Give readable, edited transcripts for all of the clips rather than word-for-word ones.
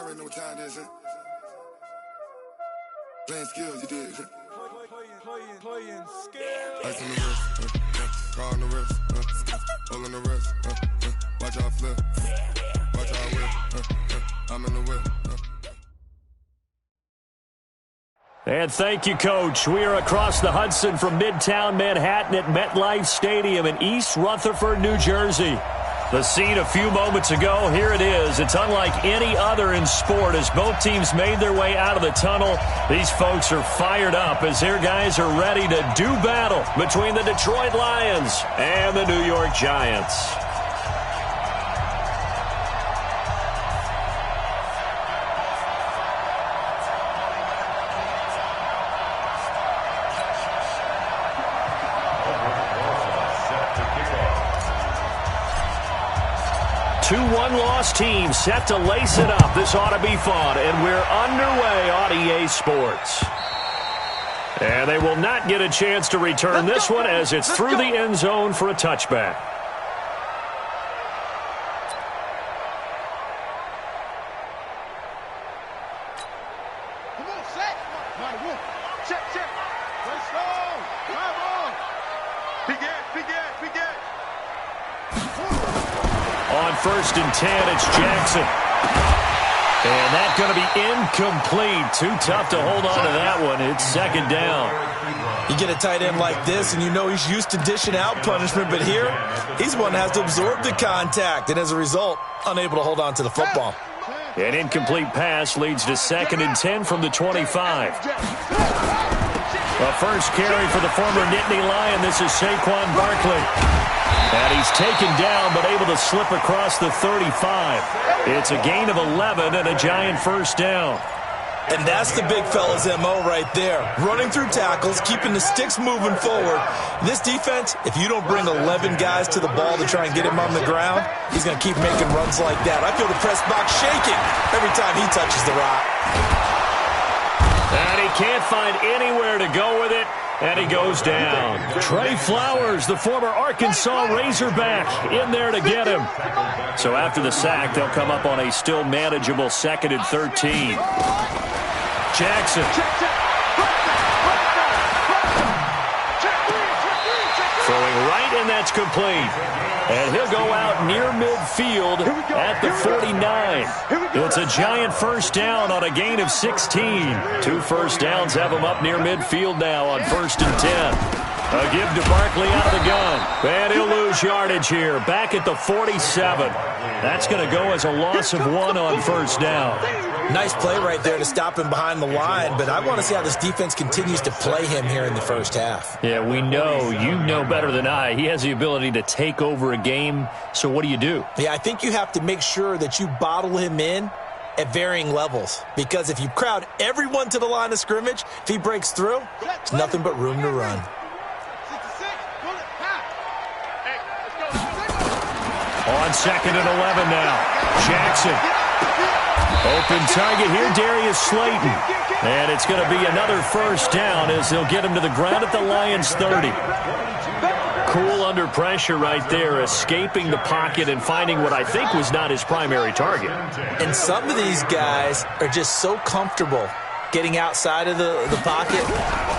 already know what time it is, huh? Playing skills, you did. Playing skills. Ice on the wrist, car on the wrist, hole in the wrist, watch out flip, watch out whip, I'm in the whip. And thank you, Coach. We are across the Hudson from Midtown Manhattan at MetLife Stadium in East Rutherford, New Jersey. The scene a few moments ago, here it is. It's unlike any other in sport as both teams made their way out of the tunnel. These folks are fired up as their guys are ready to do battle between the Detroit Lions and the New York Giants. Two one-loss teams set to lace it up. This ought to be fun, and we're underway on EA Sports. And they will not get a chance to return this one as it's through the end zone for a touchback. Come on, set. Check. Let's go. Come on. Begin. On 1st and 10, it's Jackson. And that's going to be incomplete. Too tough to hold on to that one. It's 2nd down. You get a tight end like this, and you know he's used to dishing out punishment, but here, he's the one that has to absorb the contact, and as a result, unable to hold on to the football. An incomplete pass leads to 2nd and 10 from the 25. The first carry for the former Nittany Lion. This is Saquon Barkley. And he's taken down but able to slip across the 35. It's a gain of 11 and a Giant first down. And that's the big fella's MO right there. Running through tackles, keeping the sticks moving forward. This defense, if you don't bring 11 guys to the ball to try and get him on the ground, he's going to keep making runs like that. I feel the press box shaking every time he touches the rock. And he can't find anywhere to go with it. And he goes down. Trey Flowers, the former Arkansas Razorback, in there to get him. So after the sack, they'll come up on a still manageable 2nd and 13. Jackson. Throwing right, and that's complete. And he'll go out near midfield at the 49. It's a Giant first down on a gain of 16. 2 first downs have him up near midfield now on 1st and 10. A give to Barkley out of the gun. And he'll lose yardage here. Back at the 47. That's going to go as a loss of 1 on 1st down. Nice play right there to stop him behind the line, but I want to see how this defense continues to play him here in the first half. Yeah, we know. You know better than I. He has the ability to take over a game, so what do you do? Yeah, I think you have to make sure that you bottle him in at varying levels, because if you crowd everyone to the line of scrimmage, if he breaks through, there's nothing but room to run. On 2nd and 11 now, Jackson. Open target here, Darius Slayton. And it's going to be another first down as they'll get him to the ground at the Lions' 30. Cool under pressure right there, escaping the pocket and finding what I think was not his primary target. And some of these guys are just so comfortable getting outside of the pocket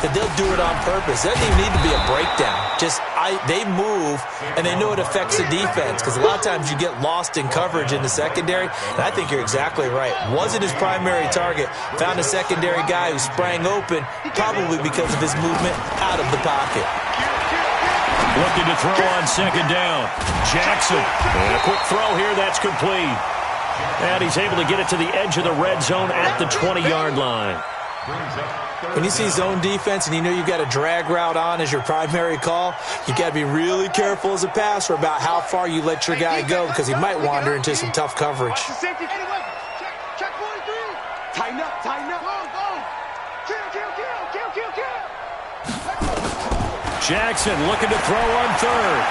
that they'll do it on purpose. It doesn't even need to be a breakdown. They move, and they know it affects the defense, because a lot of times you get lost in coverage in the secondary, and I think you're exactly right. Wasn't his primary target. Found a secondary guy who sprang open, probably because of his movement out of the pocket. Looking to throw on 2nd down. Jackson. And a quick throw here, that's complete. And he's able to get it to the edge of the red zone at the 20-yard line. When you see zone defense and you know you've got a drag route on as your primary call, you've got to be really careful as a passer about how far you let your guy go, because he might wander into some tough coverage. Tighten up. Jackson looking to throw on 3rd.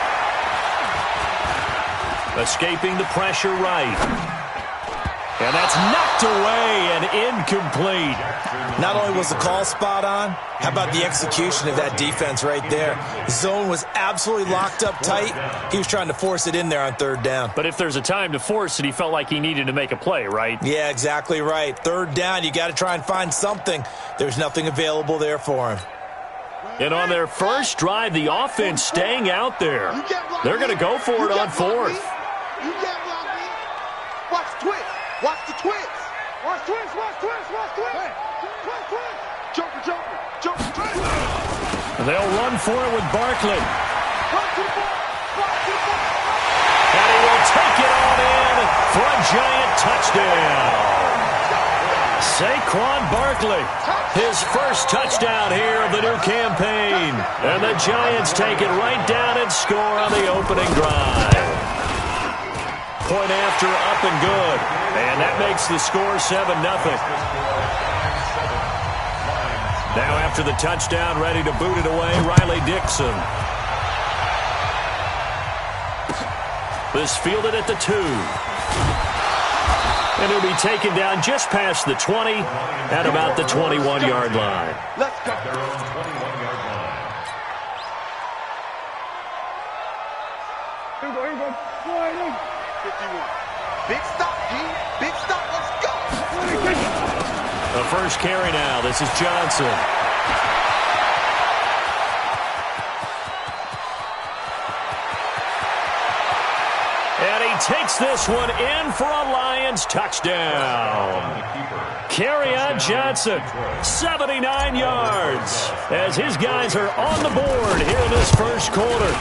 Escaping the pressure right. And that's knocked away and incomplete. Not only was the call spot on, how about the execution of that defense right there? Zone was absolutely locked up tight. He was trying to force it in there on third down. But if there's a time to force it, he felt like he needed to make a play, right? Yeah, exactly right. Third down, you got to try and find something. There's nothing available there for him. And on their first drive, the offense staying out there. They're going to go for it on fourth. You can't block me. Watch the twist. Watch the twist. Watch twist. Watch twist. Watch twist. Twist, twist. Jumper, jumper. Jumper, twist. They'll run for it with Barkley. Run to the ball. Run to the ball. And he will take it on in for a giant touchdown. Saquon Barkley, his first touchdown here of the new campaign. And the Giants take it right down and score on the opening drive. Point after, up and good. And that makes the score 7-0. Now after the touchdown, ready to boot it away, Riley Dixon. This fielded at the 2. And he'll be taken down just past the 20 at about the 21-yard line. Let's go. 21-yard line. Here we go. 51. Big stop, G. Big stop. Let's go. The first carry now. This is Johnson. And he takes this one in for a Lions touchdown. Kerryon Johnson, 79 yards, as his guys are on the board here in this first quarter.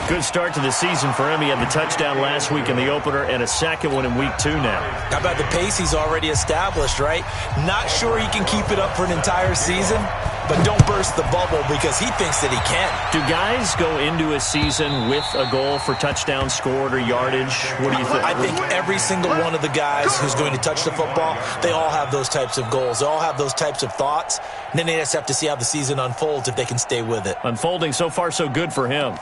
Good start to the season for him. He had the touchdown last week in the opener and a second one in week 2 now. How about the pace he's already established, right? Not sure he can keep it up for an entire season, but don't burst the bubble because he thinks that he can. Do guys go into a season with a goal for touchdown scored or yardage? What do you think? I think every single one of the guys who's going to touch the football, they all have those types of goals. They all have those types of thoughts. And then they just have to see how the season unfolds if they can stay with it. Unfolding so far so good for him.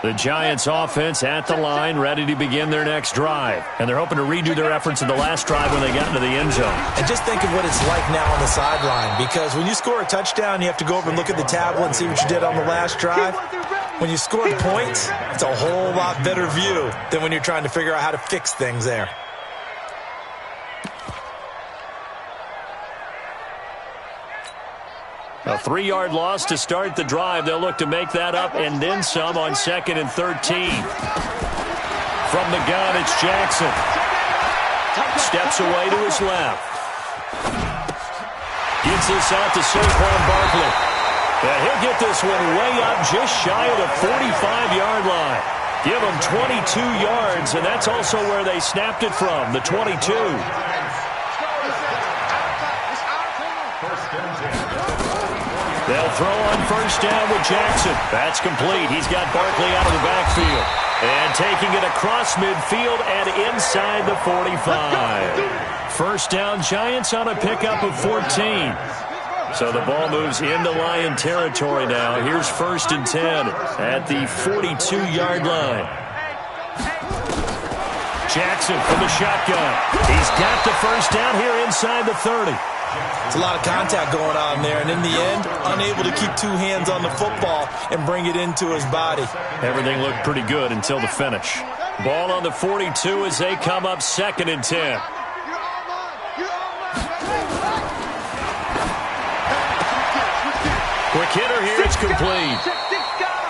The Giants offense at the line, ready to begin their next drive. And they're hoping to redo their efforts in the last drive when they got into the end zone. And just think of what it's like now on the sideline, because when you score a touchdown, you have to go over and look at the tablet and see what you did on the last drive. When you score points, it's a whole lot better view than when you're trying to figure out how to fix things there. A 3-yard loss to start the drive. They'll look to make that up and then some on 2nd and 13. From the gun, it's Jackson. Steps away to his left. Gets this out to Saquon Barkley. And he'll get this one way up just shy of the 45-yard line. Give him 22 yards, and that's also where they snapped it from, the 22. They'll throw on first down with Jackson. That's complete. He's got Barkley out of the backfield. And taking it across midfield and inside the 45. First down, Giants on a pickup of 14. So the ball moves into Lion territory now. Here's 1st and 10 at the 42-yard line. Jackson from the shotgun. He's got the first down here inside the 30. It's a lot of contact going on there, and in the end, unable to keep 2 hands on the football and bring it into his body. Everything looked pretty good until the finish. Ball on the 42 as they come up 2nd and 10. Quick hitter here, it's complete.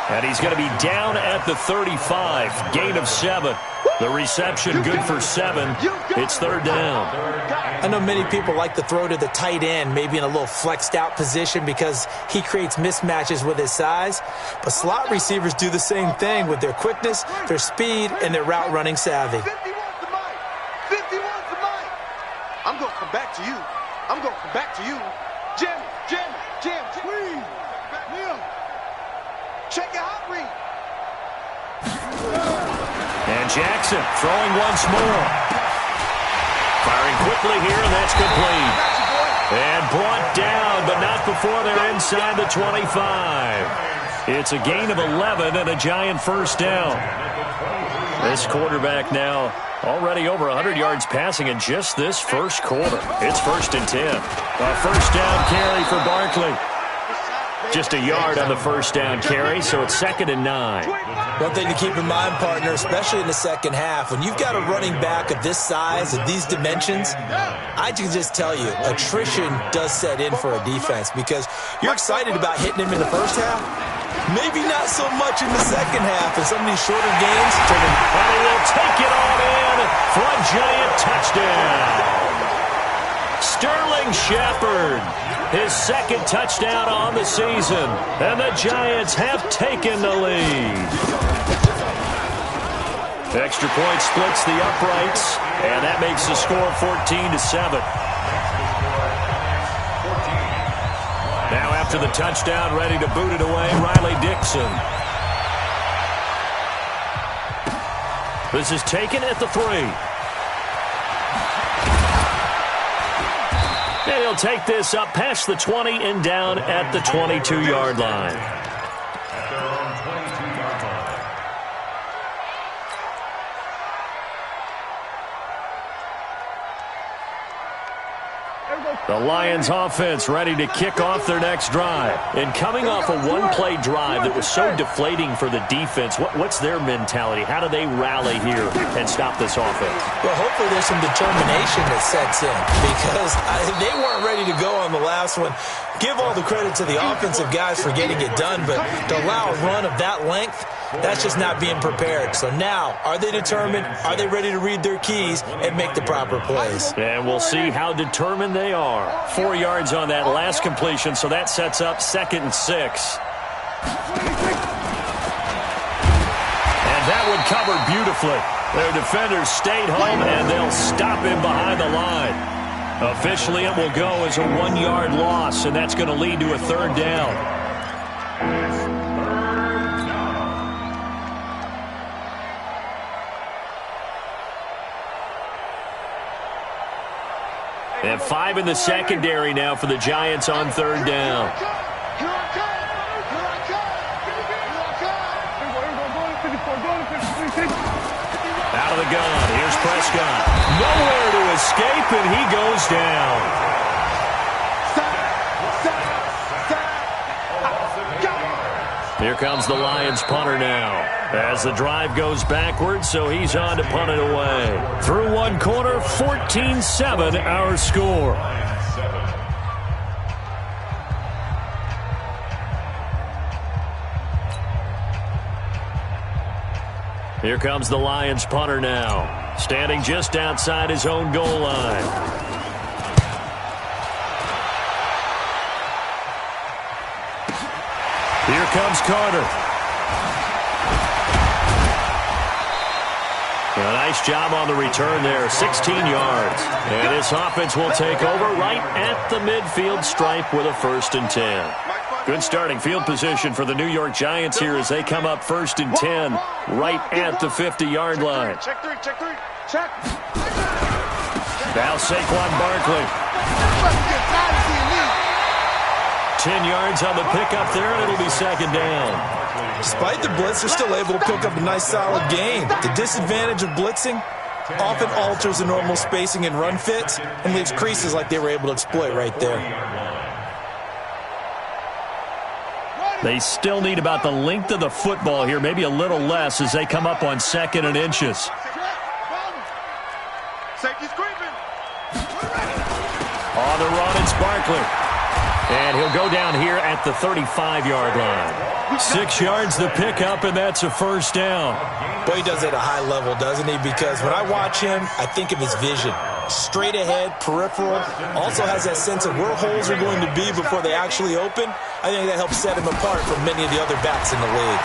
And he's going to be down at the 35, gain of 7. The reception good for 7. It's 3rd down. I know many people like to throw to the tight end, maybe in a little flexed out position because he creates mismatches with his size. But slot receivers do the same thing with their quickness, their speed, and their route running savvy. 51's the mic. I'm going to come back to you. I'm going to come back to you. Jim. Please. Neil. Check your hot read. And Jackson throwing once more. Firing quickly here, and that's complete. And brought down, but not before they're inside the 25. It's a gain of 11 and a Giant first down. This quarterback now already over 100 yards passing in just this first quarter. It's 1st and 10. A first down carry for Barkley. Just a yard on the first down carry, so it's 2nd and 9. One thing to keep in mind, partner, especially in the second half, when you've got a running back of this size, of these dimensions, I can just tell you, attrition does set in for a defense because you're excited about hitting him in the first half. Maybe not so much in the second half, and some of these shorter games. And he will take it on in for a Giant touchdown. Sterling Shepard, his 2nd touchdown on the season, and the Giants have taken the lead. Extra point splits the uprights, and that makes the score 14-7. Now after the touchdown, ready to boot it away, Riley Dixon. This is taken at the 3. And he'll take this up past the 20 and down at the 22-yard line. At their own 22-yard line. The Lions offense ready to kick off their next drive. And coming off a one-play drive that was so deflating for the defense, what's their mentality? How do they rally here and stop this offense? Well, hopefully there's some determination that sets in because they weren't ready to go on the last one. Give all the credit to the offensive guys for getting it done, but to allow a run of that length, that's just not being prepared. So now, are they determined? Are they ready to read their keys and make the proper plays? And we'll see how determined they are. 4 yards on that last completion, so that sets up 2nd and 6. And that one covered beautifully. Their defenders stayed home, and they'll stop him behind the line. Officially, it will go as a 1-yard loss, and that's going to lead to a 3rd down. And 5 in the secondary now for the Giants on 3rd down. Out of the gun. Here's Prescott. Nowhere to escape, and he goes down. Here comes the Lions punter now. As the drive goes backwards, so he's on to punt it away. Through one quarter, 14-7 our score. Here comes the Lions punter now, standing just outside his own goal line. Here comes Carter. A nice job on the return there, 16 yards. And this offense will take over right at the midfield stripe with a 1st and 10. Good starting field position for the New York Giants here as they come up 1st and 10 right at the 50-yard line. Check three, check. Now Saquon Barkley. 10 yards on the pickup there, and it'll be 2nd down. Despite the blitz, they're still able to pick up a nice solid gain. The disadvantage of blitzing often alters the normal spacing and run fits and leaves creases like they were able to exploit right there. They still need about the length of the football here, maybe a little less as they come up on 2nd and inches. Safety's creeping. On the run, it's Barkley. And he'll go down here at the 35-yard line. 6 yards the pickup, and that's a 1st down. Boy, he does it at a high level, doesn't he? Because when I watch him, I think of his vision. Straight ahead, peripheral. Also has that sense of where holes are going to be before they actually open. I think that helps set him apart from many of the other backs in the league.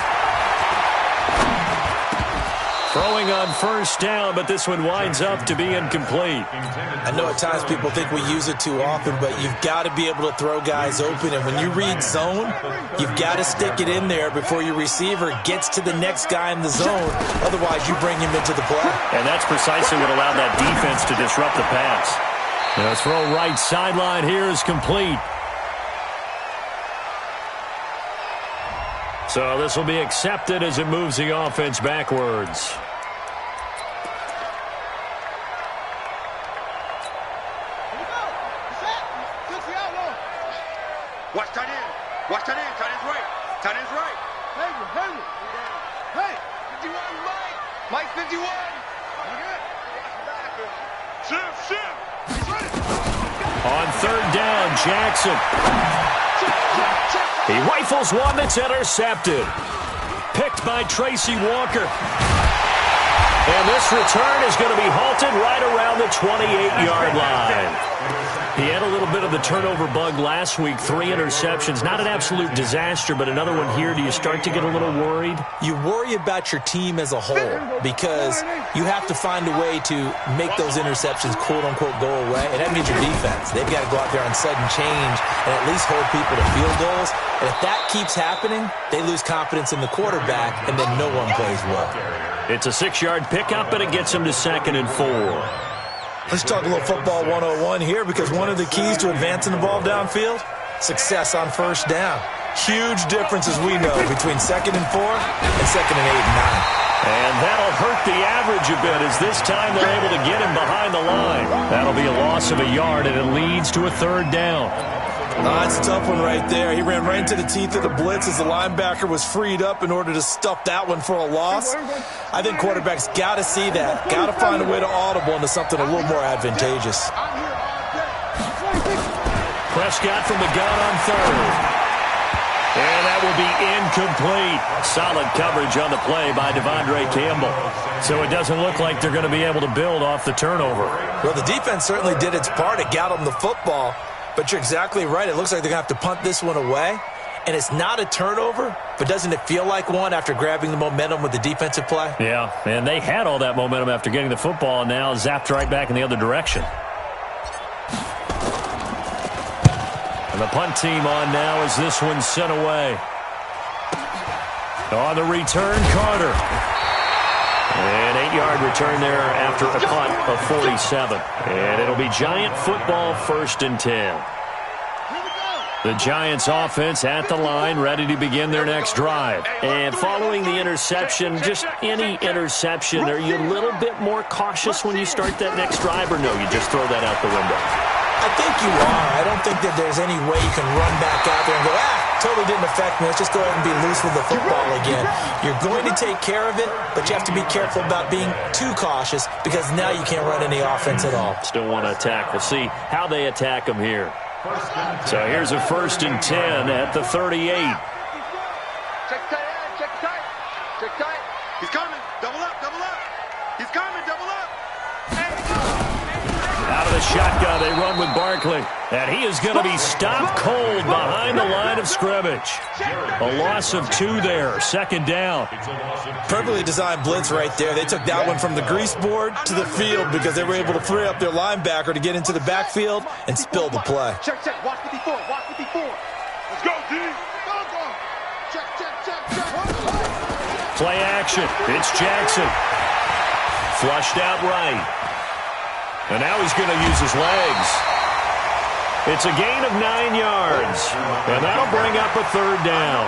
Throwing on 1st down, but this one winds up to be incomplete. I know at times people think we use it too often, but you've got to be able to throw guys open. And when you read zone, you've got to stick it in there before your receiver gets to the next guy in the zone. Otherwise, you bring him into the play. And that's precisely what allowed that defense to disrupt the pass. The throw right sideline here is complete. So this will be accepted as it moves the offense backwards. Watch tight end. Watch tight end. Tight end's right. Tight end's right. Hey, 51, Mike. Mike 51. Shift. He's ready. On third down, Jackson. He rifles one that's intercepted. Picked by Tracy Walker. And this return is going to be halted right around the 28-yard line. He had a little bit of the turnover bug last week, 3 interceptions. Not an absolute disaster, but another one here. Do you start to get a little worried? You worry about your team as a whole because you have to find a way to make those interceptions, quote-unquote, go away. And that means your defense. They've got to go out there on sudden change and at least hold people to field goals. And if that keeps happening, they lose confidence in the quarterback, and then no one plays well. It's a 6-yard pickup, and it gets him to 2nd and 4. Let's talk a little football 101 here because one of the keys to advancing the ball downfield, success on first down. Huge difference, as we know, between 2nd and 4 and 2nd and 8 and 9. And that'll hurt the average a bit as this time they're able to get him behind the line. That'll be a loss of a yard, and it leads to a 3rd down. That's a tough one right there. He ran right into the teeth of the blitz as the linebacker was freed up in order to stuff that one for a loss. I think quarterbacks got to see that. Got to find a way to audible into something a little more advantageous. Prescott from the gun on 3rd. And that will be incomplete. Solid coverage on the play by Devondre Campbell. So it doesn't look like they're going to be able to build off the turnover. Well, the defense certainly did its part. It got them the football. But you're exactly right. It looks like they're going to have to punt this one away. And it's not a turnover, but doesn't it feel like one after grabbing the momentum with the defensive play? Yeah, and they had all that momentum after getting the football, and now zapped right back in the other direction. And the punt team on now as this one's sent away. On the return, Carter. An 8-yard return there after a punt of 47. And it'll be Giant football, 1st and 10. The Giants offense at the line, ready to begin their next drive. And following the interception, just any interception, are you a little bit more cautious when you start that next drive, or no, you just throw that out the window? I think you are. I don't think that there's any way you can run back out there and go, totally didn't affect me. Let's just go ahead and be loose with the football again. You're going to take care of it, but you have to be careful about being too cautious because now you can't run any offense at all. Still want to attack. We'll see how they attack them here. So here's a 1st and 10 at the 38. Check tight. Check tight. He's coming. Double up. He's coming. Double up. Out of the shotgun, they run with Barkley. And he is going to be stopped cold behind the line of scrimmage. A loss of 2 there, 2nd down. Perfectly designed blitz right there. They took that one from the grease board to the field because they were able to free up their linebacker to get into the backfield and spill the play. Check. Watch 54. Let's go, D. Go. Check. Play action. It's Jackson. Flushed out right. And now he's going to use his legs. It's a gain of 9 yards. And that'll bring up a 3rd down.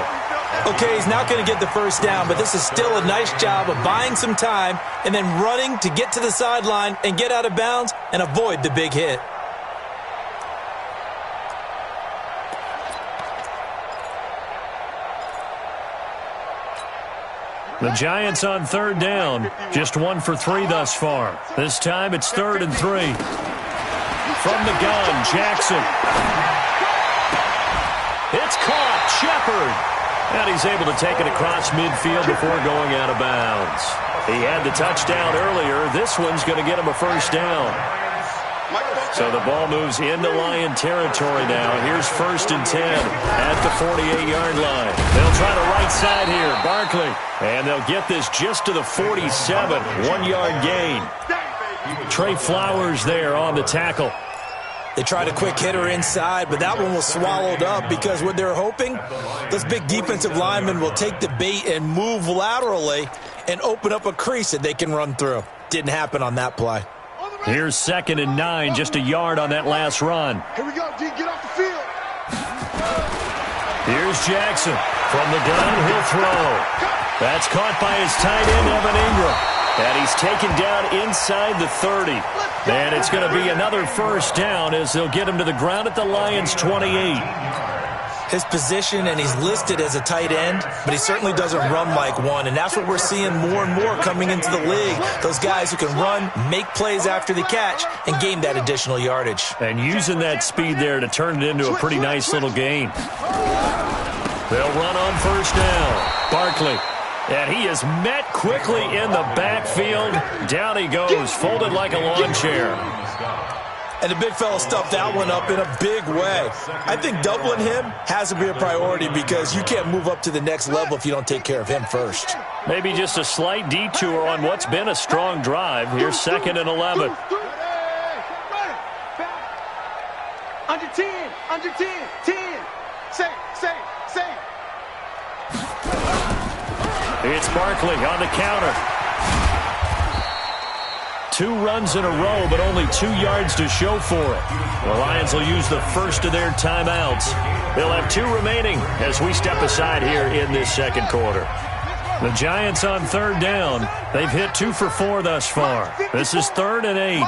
Okay, he's not going to get the first down, but this is still a nice job of buying some time and then running to get to the sideline and get out of bounds and avoid the big hit. The Giants on 3rd down. Just 1 for 3 thus far. This time it's 3rd and 3. From the gun, Jackson. It's caught. Shepard. And he's able to take it across midfield before going out of bounds. He had the touchdown earlier. This one's going to get him a 1st down. So the ball moves into Lion territory now. Here's 1st and 10 at the 48-yard line. They'll try the right side here. Barkley. And they'll get this just to the 47. 1-yard gain. Trey Flowers there on the tackle. They tried a quick hitter inside, but that one was swallowed up because what they're hoping, those big defensive linemen will take the bait and move laterally and open up a crease that they can run through. Didn't happen on that play. Here's 2nd and 9, just a yard on that last run. Here we go, D. Get off the field. Here's Jackson. From the gun, he'll throw. That's caught by his tight end, Evan Ingram. And he's taken down inside the 30. And it's going to be another first down as they'll get him to the ground at the Lions' 28. His position, and he's listed as a tight end, but he certainly doesn't run like one, and that's what we're seeing more and more coming into the league. Those guys who can run, make plays after the catch, and gain that additional yardage. And using that speed there to turn it into a pretty nice little gain. They'll run on first down. Barkley. And he is met quickly in the backfield. Down he goes, folded like a lawn chair. And the big fella stuffed that one up in a big way. I think doubling him has to be a priority because you can't move up to the next level if you don't take care of him first. Maybe just a slight detour on what's been a strong drive. Here's 2nd and 11. Under 10, under 10, 10. Say. It's Barkley on the counter. 2 runs in a row, but only 2 yards to show for it. The Lions will use the first of their timeouts. They'll have 2 remaining as we step aside here in this second quarter. The Giants on third down. They've hit 2 for 4 thus far. This is 3rd and 8.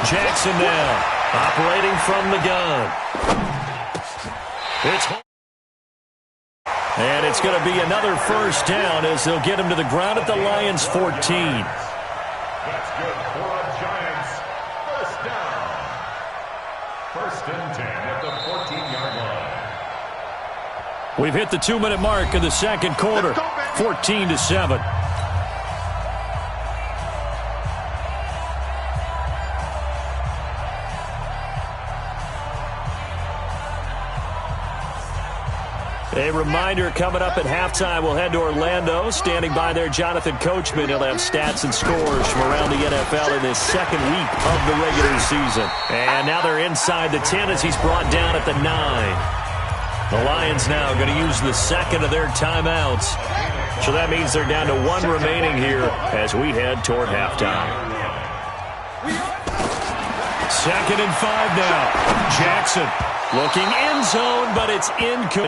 Jackson now, operating from the gun. And it's going to be another first down as they'll get him to the ground at the Lions' 14. That's good for the Giants. First down. 1st and 10 at the 14-yard line. We've hit the 2-minute mark of the second quarter, 14-7. A reminder, coming up at halftime, we'll head to Orlando. Standing by there, Jonathan Coachman. He'll have stats and scores from around the NFL in this second week of the regular season. And now they're inside the 10 as he's brought down at the 9. The Lions now going to use the second of their timeouts. So that means they're down to 1 remaining here as we head toward halftime. 2nd and 5 now. Jackson looking end zone, but it's incomplete.